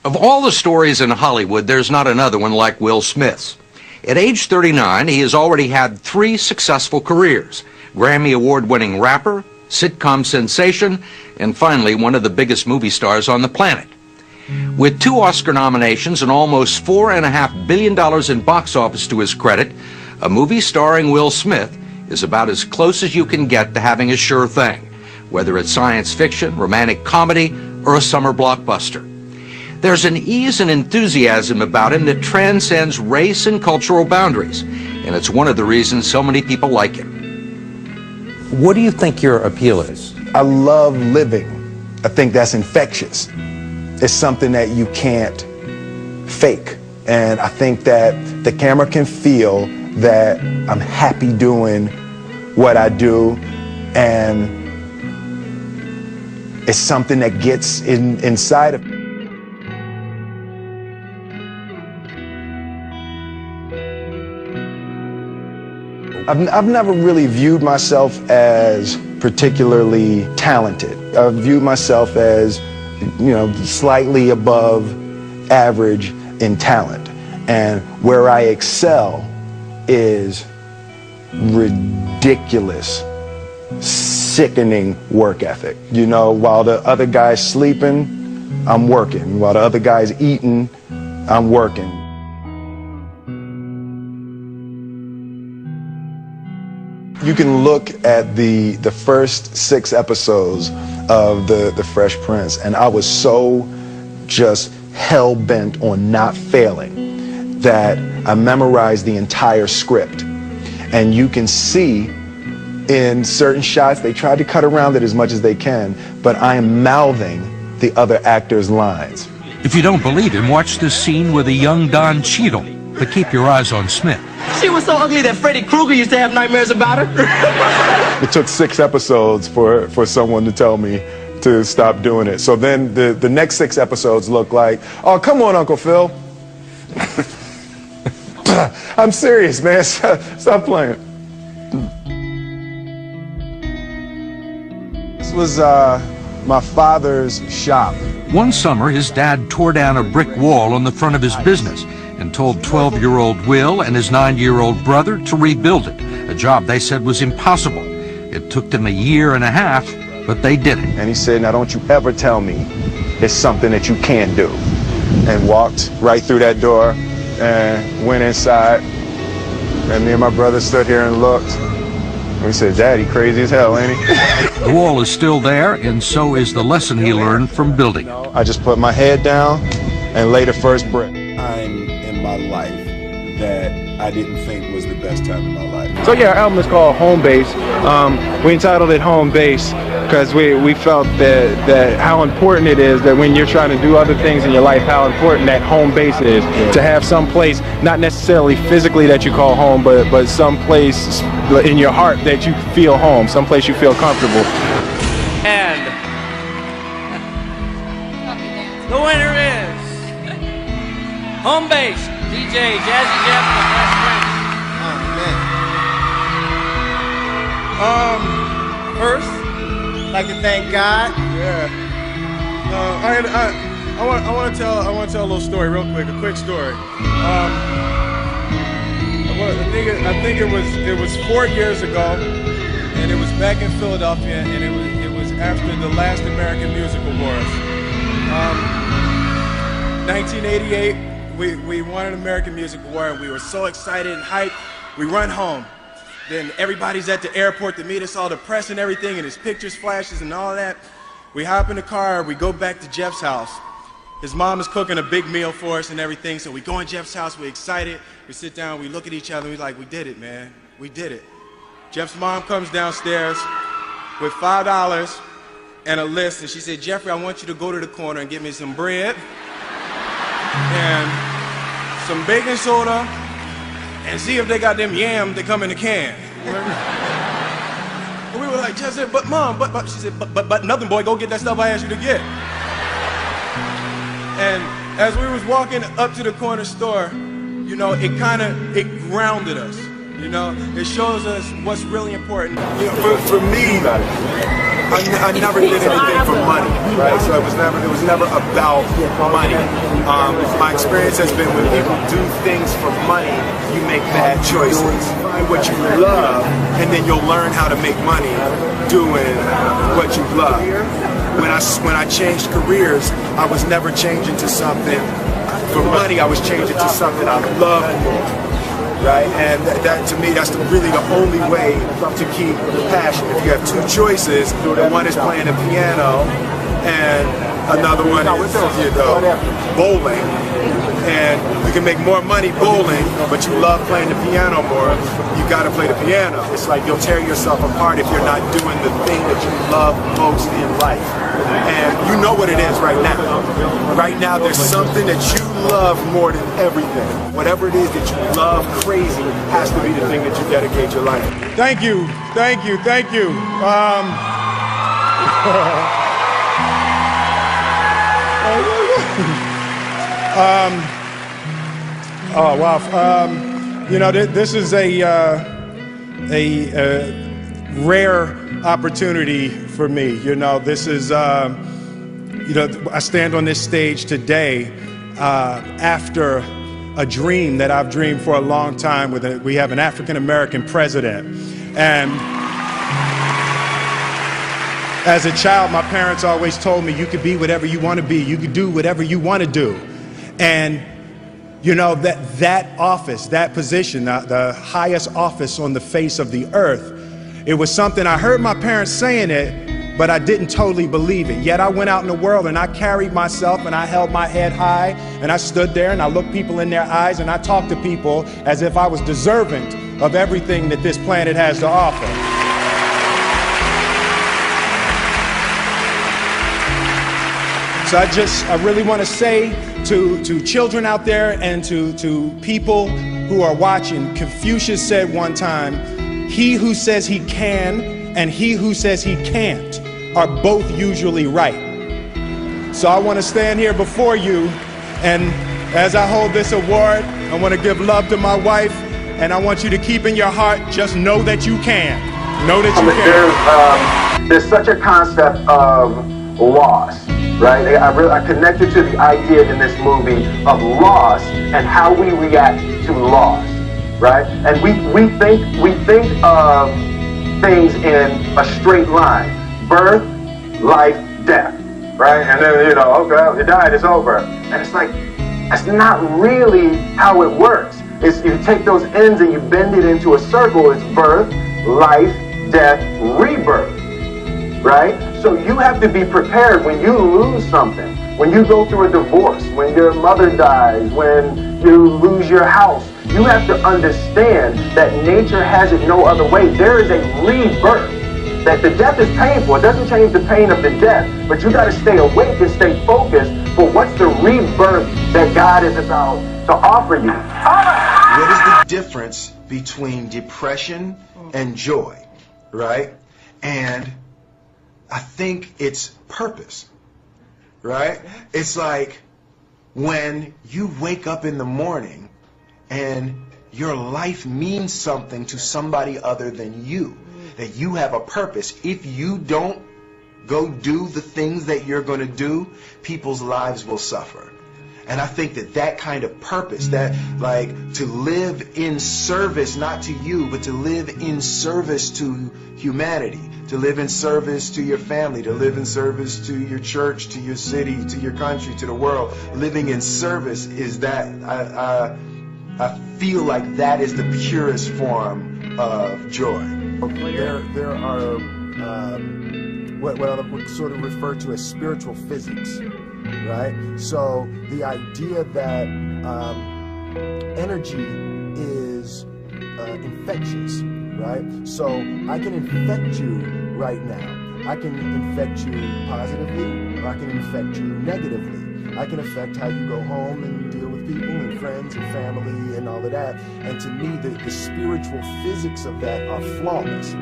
Of all the stories in Hollywood, there's not another one like Will Smith's. At age 39, he has already had 3 successful careers: Grammy Award-winning rapper, sitcom sensation, and finally one of the biggest movie stars on the planet. With 2 Oscar nominations and almost $4.5 billion in box office to his credit, a movie starring Will Smith is about as close as you can get to having a sure thing, whether it's science fiction, romantic comedy, or a summer blockbuster. There's an ease and enthusiasm about him that transcends race and cultural boundaries, and it's one of the reasons so many people like him. What do you think your appeal is? I love living. I think that's infectious. It's something that you can't fake. And I think that the camera can feel that I'm happy doing what I do, and it's something that gets inside of me. I've never really viewed myself as particularly talented. I've viewed myself as, slightly above average in talent. And where I excel is ridiculous, sickening work ethic. While the other guy's sleeping, I'm working. While the other guy's eating, I'm working. You can look at the first 6 episodes of the Fresh Prince, and I was so just hell-bent on not failing that I memorized the entire script. And you can see in certain shots, they tried to cut around it as much as they can, but I am mouthing the other actors' lines. If you don't believe him, watch this scene with a young Don Cheadle, but keep your eyes on Smith. She was so ugly that Freddy Krueger used to have nightmares about her. It took 6 episodes for someone to tell me to stop doing it. So then the next 6 episodes look like, oh, come on, Uncle Phil. I'm serious, man. Stop playing. This was my father's shop. One summer, his dad tore down a brick wall on the front of his business and told 12-year-old Will and his 9-year-old brother to rebuild it, a job they said was impossible. It took them a year and a half, but they did it. And he said, now don't you ever tell me it's something that you can't do. And walked right through that door and went inside. And me and my brother stood here and looked. And we said, Daddy, crazy as hell, ain't he? The wall is still there, and so is the lesson he learned from building it. I just put my head down and laid the first brick. Time in my life that I didn't think was the best time in my life. So yeah, our album is called Home Base. We entitled it Home Base because we felt that how important it is that when you're trying to do other things in your life, how important that home base is. To have some place, not necessarily physically that you call home, but some place in your heart that you feel home, some place you feel comfortable. And the winner is Home Base, DJ Jazzy Jeff and the Fresh Prince. Oh, man. First, I'd like to thank God. Yeah. I want to tell a little story real quick, a quick story. I think it was 4 years ago, and it was back in Philadelphia, and it was after the last American Music Awards. 1988. We won an American Music Award, and we were so excited and hyped. We run home. Then everybody's at the airport to meet us, all the press and everything, and his pictures flashes and all that. We hop in the car, we go back to Jeff's house. His mom is cooking a big meal for us and everything, so we go in Jeff's house, we're excited. We sit down, we look at each other, we're like, we did it, man. We did it. Jeff's mom comes downstairs with $5 and a list, and she said, Jeffrey, I want you to go to the corner and get me some bread and some baking soda, and see if they got them yams that come in the can. And we were like, Jeff said, but Mom, but she said, but nothing, boy, go get that stuff I asked you to get. And as we was walking up to the corner store, it grounded us. It shows us what's really important. For me, I never did anything for money, right? So it was never about money. My experience has been when people do things for money, you make bad choices. Find what you love, and then you'll learn how to make money doing what you love. When I changed careers, I was never changing to something for money. I was changing to something I love more. Right, and that to me, that's really the only way to keep the passion. If you have two choices, one is playing the piano, and another one is, bowling. And you can make more money bowling, but you love playing the piano more, you got to play the piano. It's like you'll tear yourself apart if you're not doing the thing that you love most in life. And you know what it is right now. Right now, there's something that you love more than everything. Whatever it is that you love crazy has to be the thing that you dedicate your life to. Thank you, thank you, thank you. Oh wow! You know, this is a rare opportunity for me. You know, this is you know, I stand on this stage today after a dream that I've dreamed for a long time. We have an African American president, and as a child, my parents always told me you could be whatever you want to be, you could do whatever you want to do. And you know, that office, that position, the highest office on the face of the earth, it was something I heard my parents saying it, but I didn't totally believe it. Yet I went out in the world and I carried myself and I held my head high and I stood there and I looked people in their eyes and I talked to people as if I was deserving of everything that this planet has to offer. So I really want to say to children out there and to people who are watching, Confucius said one time, he who says he can and he who says he can't are both usually right. So I want to stand here before you, and as I hold this award, I want to give love to my wife, and I want you to keep in your heart, just know that you can. Know that you can. There's such a concept of loss. Right? I connected to the idea in this movie of loss and how we react to loss, right? And we think of things in a straight line: birth, life, death, right? And then, you know, okay, you died, it's over. And it's like, that's not really how it works. It's, you take those ends and you bend it into a circle. It's birth, life, death, rebirth, right? So you have to be prepared when you lose something, when you go through a divorce, when your mother dies, when you lose your house. You have to understand that nature has it no other way. There is a rebirth. That the death is painful. It doesn't change the pain of the death, but you got to stay awake and stay focused for what's the rebirth that God is about to offer you. What is the difference between depression and joy, right? And I think it's purpose, right? It's like when you wake up in the morning and your life means something to somebody other than you, that you have a purpose. If you don't go do the things that you're going to do, people's lives will suffer. And I think that kind of purpose, that like to live in service, not to you, but to live in service to humanity, to live in service to your family, to live in service to your church, to your city, to your country, to the world. Living in service is that, I feel like that is the purest form of joy. There are what I would sort of refer to as spiritual physics, right? So the idea that energy is infectious, right? So I can infect you right now. I can infect you positively, or I can infect you negatively. I can affect how you go home and deal with people and friends and family and all of that. And to me, the spiritual physics of that are flawless,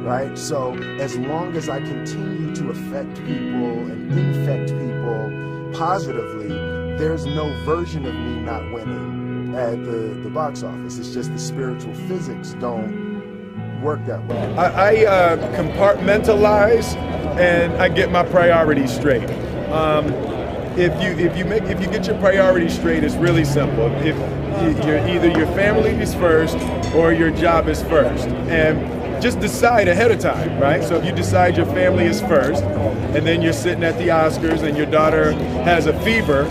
right? So as long as I continue to affect people and infect people positively, there's no version of me not winning at the box office. It's just the spiritual physics don't work that way? I compartmentalize and I get my priorities straight. If you get your priorities straight, it's really simple. If either your family is first or your job is first, and just decide ahead of time, right? So if you decide your family is first, and then you're sitting at the Oscars and your daughter has a fever,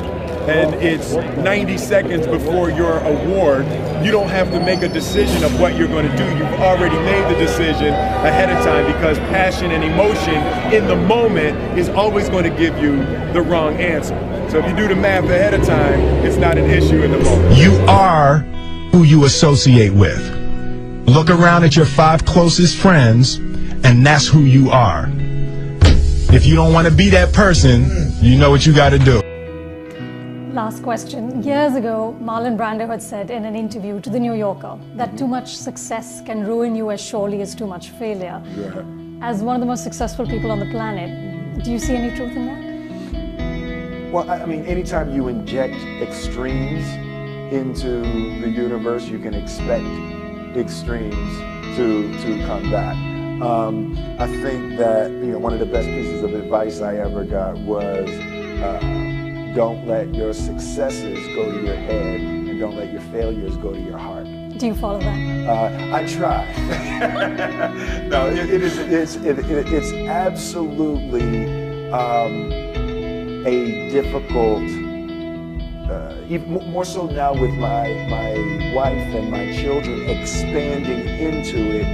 and it's 90 seconds before your award, you don't have to make a decision of what you're going to do. You've already made the decision ahead of time, because passion and emotion in the moment is always going to give you the wrong answer. So if you do the math ahead of time, it's not an issue in the moment. You are who you associate with. Look around at your 5 closest friends, and that's who you are. If you don't want to be that person, you know what you got to do. Last question. Years ago, Marlon Brando had said in an interview to The New Yorker that too much success can ruin you as surely as too much failure. Yeah. As one of the most successful people on the planet, do you see any truth in that? Well, I mean, anytime you inject extremes into the universe, you can expect extremes to come back. I think that, you know, one of the best pieces of advice I ever got was, don't let your successes go to your head, and don't let your failures go to your heart. Do you follow that? I try. No, it's absolutely a difficult, even more so now with my wife and my children expanding into it,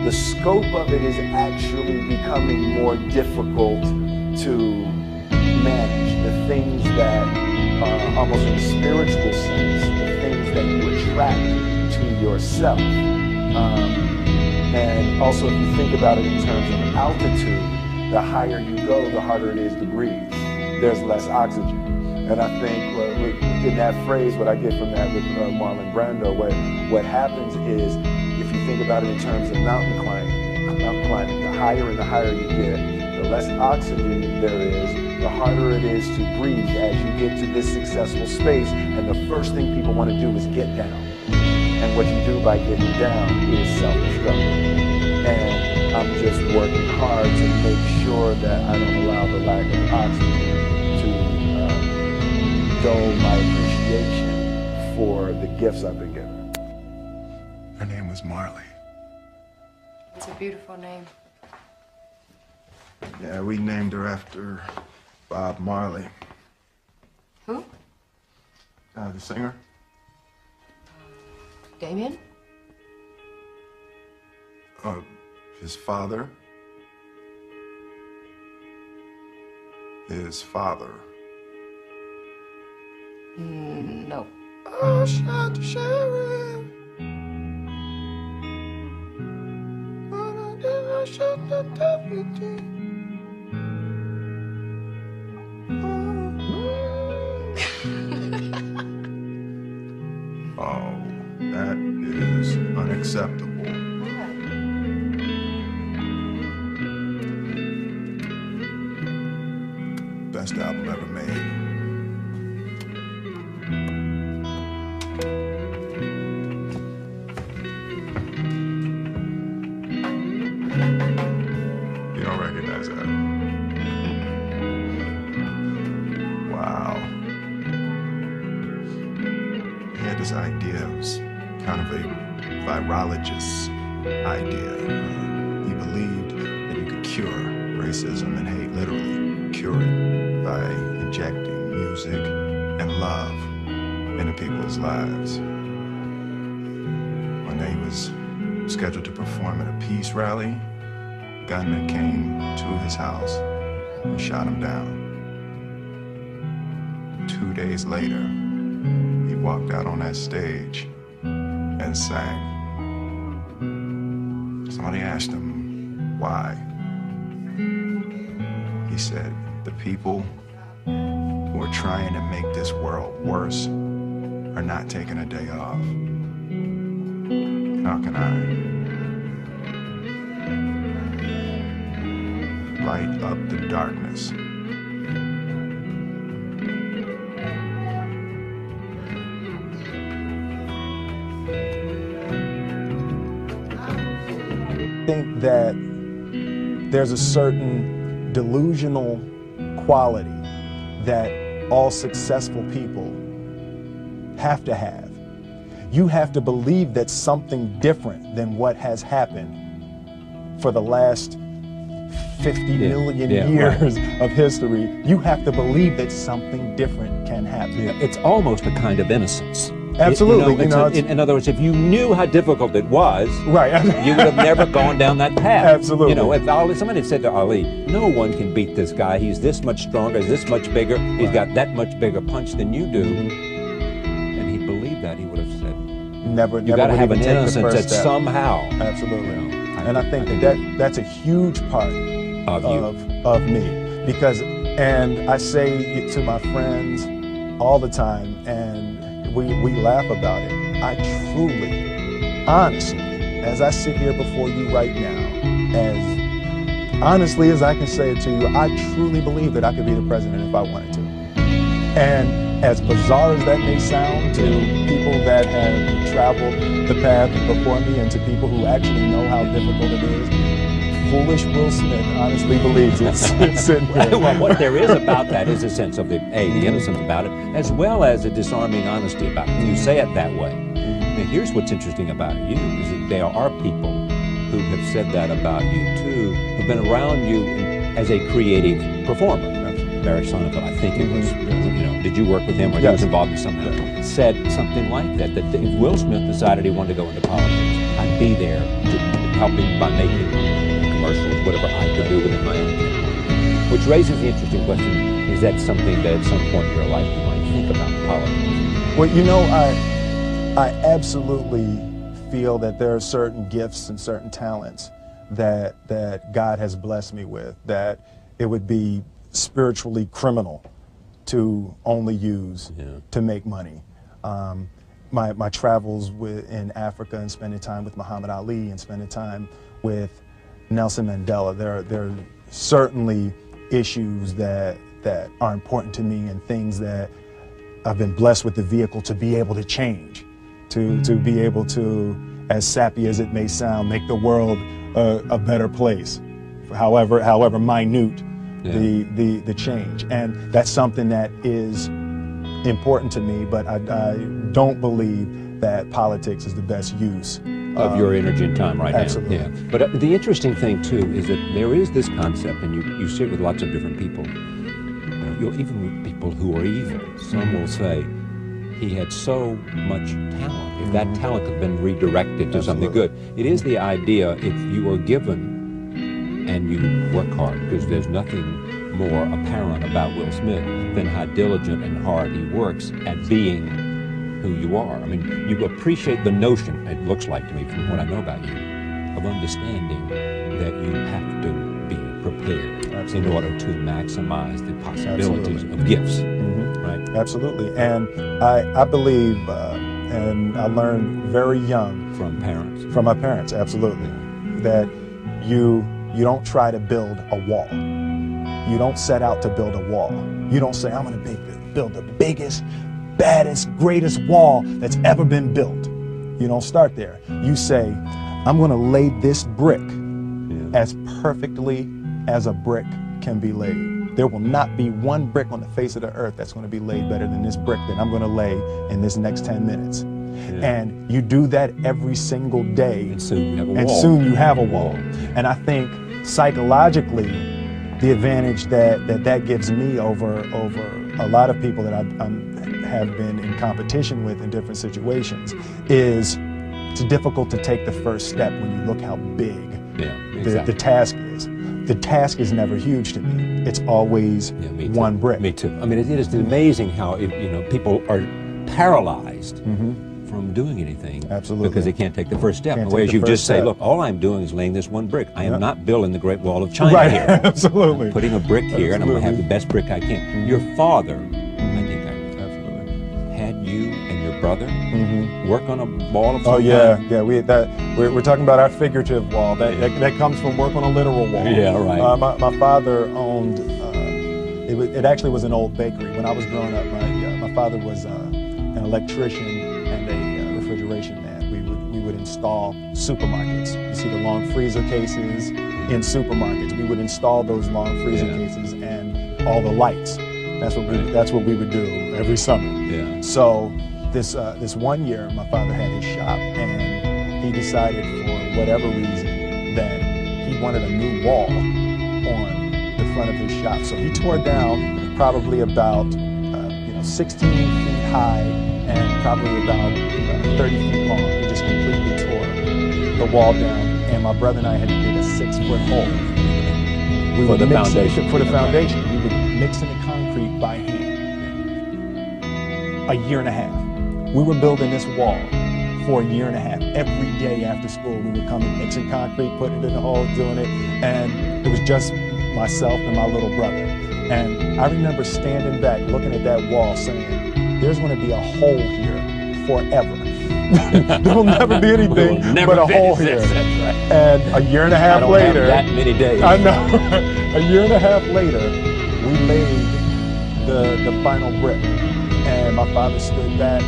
the scope of it is actually becoming more difficult to manage. The things that, almost in a spiritual sense, the things that you attract to yourself. And also, if you think about it in terms of altitude, the higher you go, the harder it is to breathe. There's less oxygen. And I think in that phrase, what I get from that with Marlon Brando, what happens is, if you think about it in terms of mountain climbing, the higher and the higher you get, the less oxygen there is, the harder it is to breathe as you get to this successful space. And the first thing people want to do is get down. And what you do by getting down is self-destruction. And I'm just working hard to make sure that I don't allow the lack of oxygen to dull my appreciation for the gifts I've been given. Her name was Marley. It's a beautiful name. Yeah, we named her after Bob Marley. Who? The singer. Damien? His father. His father. No. I shot the sheriff, but I didn't shoot the deputy. Oh, that is unacceptable. Best album ever made. You don't recognize that? Wow. He had this idea. It was kind of a virologist's idea. He believed that you could cure racism and hate, literally cure it, by injecting music and love into people's lives. One day he was scheduled to perform at a peace rally. A gunman came to his house and shot him down. 2 days later, he walked out on that stage and sang. Somebody asked him why. He said, the people who are trying to make this world worse are not taking a day off. How can I light up the darkness? think that there's a certain delusional quality that all successful people have to have. You have to believe that something different than what has happened for the last 50 million years of history. You have to believe that something different can happen. Yeah, it's almost a kind of innocence. Absolutely. In other words, if you knew how difficult it was, right, you would have never gone down that path. Absolutely. You know, if somebody had said to Ali, no one can beat this guy. He's this much stronger, he's this much bigger, he's got that much bigger punch than you do, and he believed that, he would have said, you got to have an innocence that somehow. Absolutely. And I think that's a huge part of me, because, and I say to my friends all the time, and we laugh about it, I truly, honestly, as I sit here before you right now, as honestly as I can say it to you, I truly believe that I could be the president if I wanted to. And as bizarre as that may sound to people that have traveled the path before me and to people who actually know how difficult it is, foolish Will Smith honestly believes it's sitting here. Well, what there is about that is a sense of the innocence about it, as well as a disarming honesty about it. You say it that way. And here's what's interesting about you, is that there are people who have said that about you too, who've been around you as a creative performer. Barry Sonnenfeld, I think it was, did you work with him or he was involved in something? Said something like that if Will Smith decided he wanted to go into politics, I'd be there to help him by making commercials, whatever I could do within my own campaign. Which raises the interesting question, is that something that at some point in your life you might think about politics? Well, you know, I absolutely feel that there are certain gifts and certain talents that God has blessed me with, that it would be spiritually criminal to only use to make money. My travels in Africa and spending time with Muhammad Ali and spending time with Nelson Mandela, there are certainly issues that are important to me and things that I've been blessed with the vehicle to be able to change, to be able to, as sappy as it may sound, make the world a better place, however minute the change. And that's something that is important to me, but I don't believe that politics is the best use of your energy and time right absolutely. now. Yeah. But the interesting thing too is that there is this concept, and you sit with lots of different people, even with people who are evil. Some will say he had so much talent. If that talent had been redirected to something good, it is the idea, if you are given and you work hard, because there's nothing more apparent about Will Smith than how diligent and hard he works at being who you are. I mean, you appreciate the notion, it looks like to me from what I know about you, of understanding that you have to be prepared in order to maximize the possibilities of gifts. Right? Absolutely. And I believe, and I learned very young from parents. From my parents, absolutely, that you don't try to build a wall. You don't set out to build a wall. You don't say, I'm going to build the biggest, baddest, greatest wall that's ever been built. You don't start there. You say, I'm going to lay this brick as perfectly as a brick can be laid. There will not be one brick on the face of the earth that's going to be laid better than this brick that I'm going to lay in this next 10 minutes. And you do that every single day. And soon you have a wall. And I think psychologically, the advantage that gives me over a lot of people that I have been in competition with in different situations is it's difficult to take the first step when you look how big the task is. The task is never huge to me. It's always one brick. Me too. I mean, it is amazing how people are paralyzed from doing anything. Absolutely. Because they can't take the first step. Whereas you just say, look, all I'm doing is laying this one brick. I am not building the Great Wall of China here. Absolutely. I'm putting a brick here, and I'm going to have the best brick I can. Your father, I think had you and your brother work on a wall of some kind? Yeah. We're talking about our figurative wall. That comes from work on a literal wall. Yeah, right. My father owned. It actually was an old bakery. When I was growing up, my father was an electrician and a refrigeration man. We would install supermarkets. You see the long freezer cases in supermarkets. We would install those long freezer cases and all the lights. That's what we would do every summer. Yeah. So this one year, my father had his shop, and he decided for whatever reason that he wanted a new wall on the front of his shop. So he tore down probably about 16 feet high and probably about 30 feet long. He just completely tore the wall down, and my brother and I had to dig a 6-foot hole. For the foundation. For the foundation. We were mixing the concrete by hand. A year and a half. We were building this wall for a year and a half. Every day after school, we would come and mixing concrete, putting it in the hole, doing it, and it was just myself and my little brother. And I remember standing back, looking at that wall, saying, there's going to be a hole here forever. There will never be anything but a hole here. That's right. And a year and a half later, have that many days. I know. A year and a half later, we laid the final brick. And my father stood back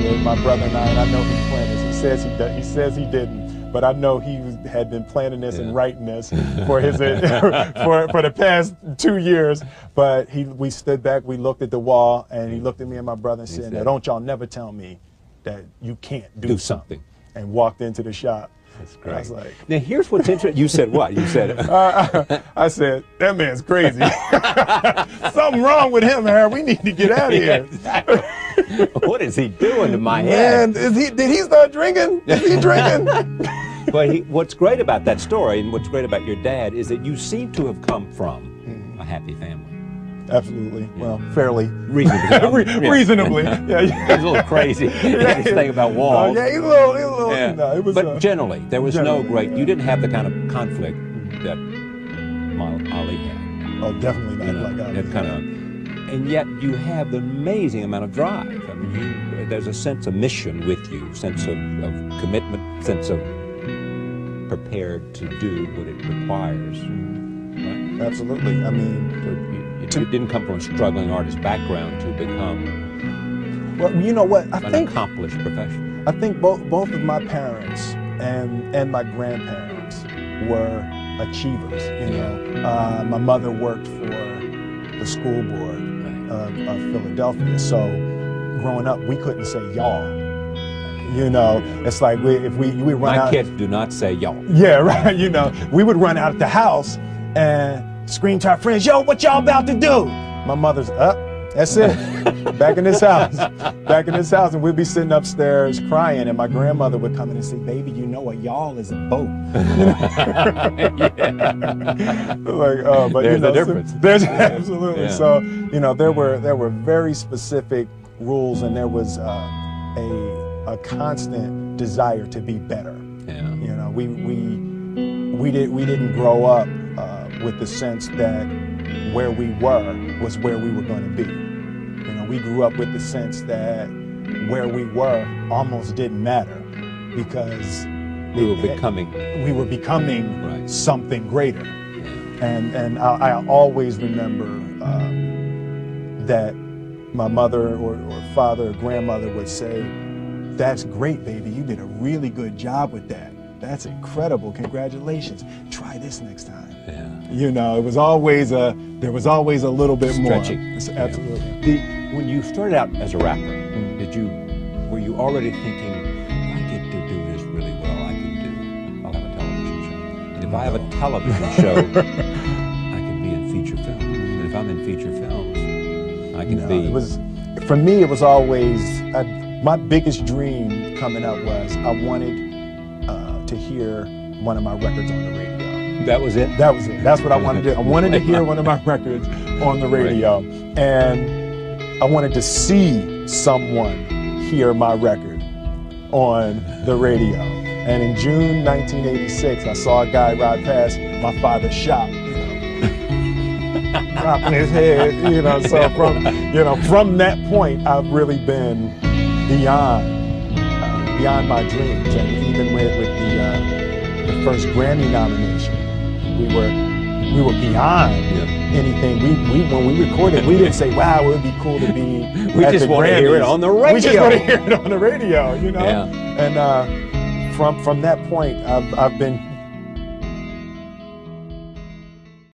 with my brother and I know he planned this. He says he didn't. But I know he had been planning this and writing this for his for the past 2 years. But we stood back, we looked at the wall, and he looked at me and my brother and said, "Now don't y'all never tell me that you can't do something." And walked into the shop. That's great. I was like, now here's what's interesting. You said what? You said I said, that man's crazy. Something wrong with him, Harry. We need to get out of here. What is he doing to my head? Man, did he start drinking? Is he drinking? But what's great about that story and what's great about your dad is that you seem to have come from a happy family. Absolutely. Well, fairly. Reasonably. Reasonably. Yeah. He's a little crazy. His thing about walls. Yeah, he's a little. Yeah. No, it was, but generally, there was no great. You didn't have the kind of conflict that Ali had. Oh, definitely not like Ali. That kind of, and yet you have the amazing amount of drive. I mean, there's a sense of mission with you, sense of commitment, sense of prepared to do what it requires. Right? Absolutely. I mean, you didn't come from a struggling artist background to become. Well, you know what? An accomplished professional. I think both of my parents and my grandparents were achievers. You know, my mother worked for the school board of Philadelphia, so growing up, we couldn't say y'all. You know, it's like if we run out. My kids do not say y'all. Yeah, right. You know, we would run out of the house and scream to our friends, "Yo, what y'all about to do?" My mother's up. That's it. Back in this house. Back in this house, and we'd be sitting upstairs crying, and my grandmother would come in and say, "Baby, you know a y'all is a boat." Like, but there's you know, the difference. There's absolutely. Yeah. So, you know, there were very specific rules, and there was a constant desire to be better. Yeah. You know, we didn't grow up with the sense that where we were was where we were going to be. You know, we grew up with the sense that where we were almost didn't matter because we were becoming right. Something greater. Yeah. And I always remember that my mother or father or grandmother would say, "That's great, baby. You did a really good job with that. That's incredible. Congratulations. Try this next time." Yeah. You know, there was always a little bit stretching. More. Absolutely. When you started out as a rapper, were you already thinking, if I get to do this really well, I'll have a television show. And if I have a television show, I can be in feature films. And if I'm in feature films, I can be. It was, for me, it was always my biggest dream coming up was I wanted to hear one of my records on the radio. That was it? That was it. That's what I wanted to do. I wanted to hear one of my records on the radio. And I wanted to see someone hear my record on the radio. And in June 1986, I saw a guy ride past my father's shop, dropping his head, so from that point, I've really been beyond my dreams. And even with the first Grammy nomination, we were beyond anything. When we recorded, we didn't say, "Wow, it would be cool to be." We just want to hear it on the radio. We just want to hear it on the radio, Yeah. And from that point, I've been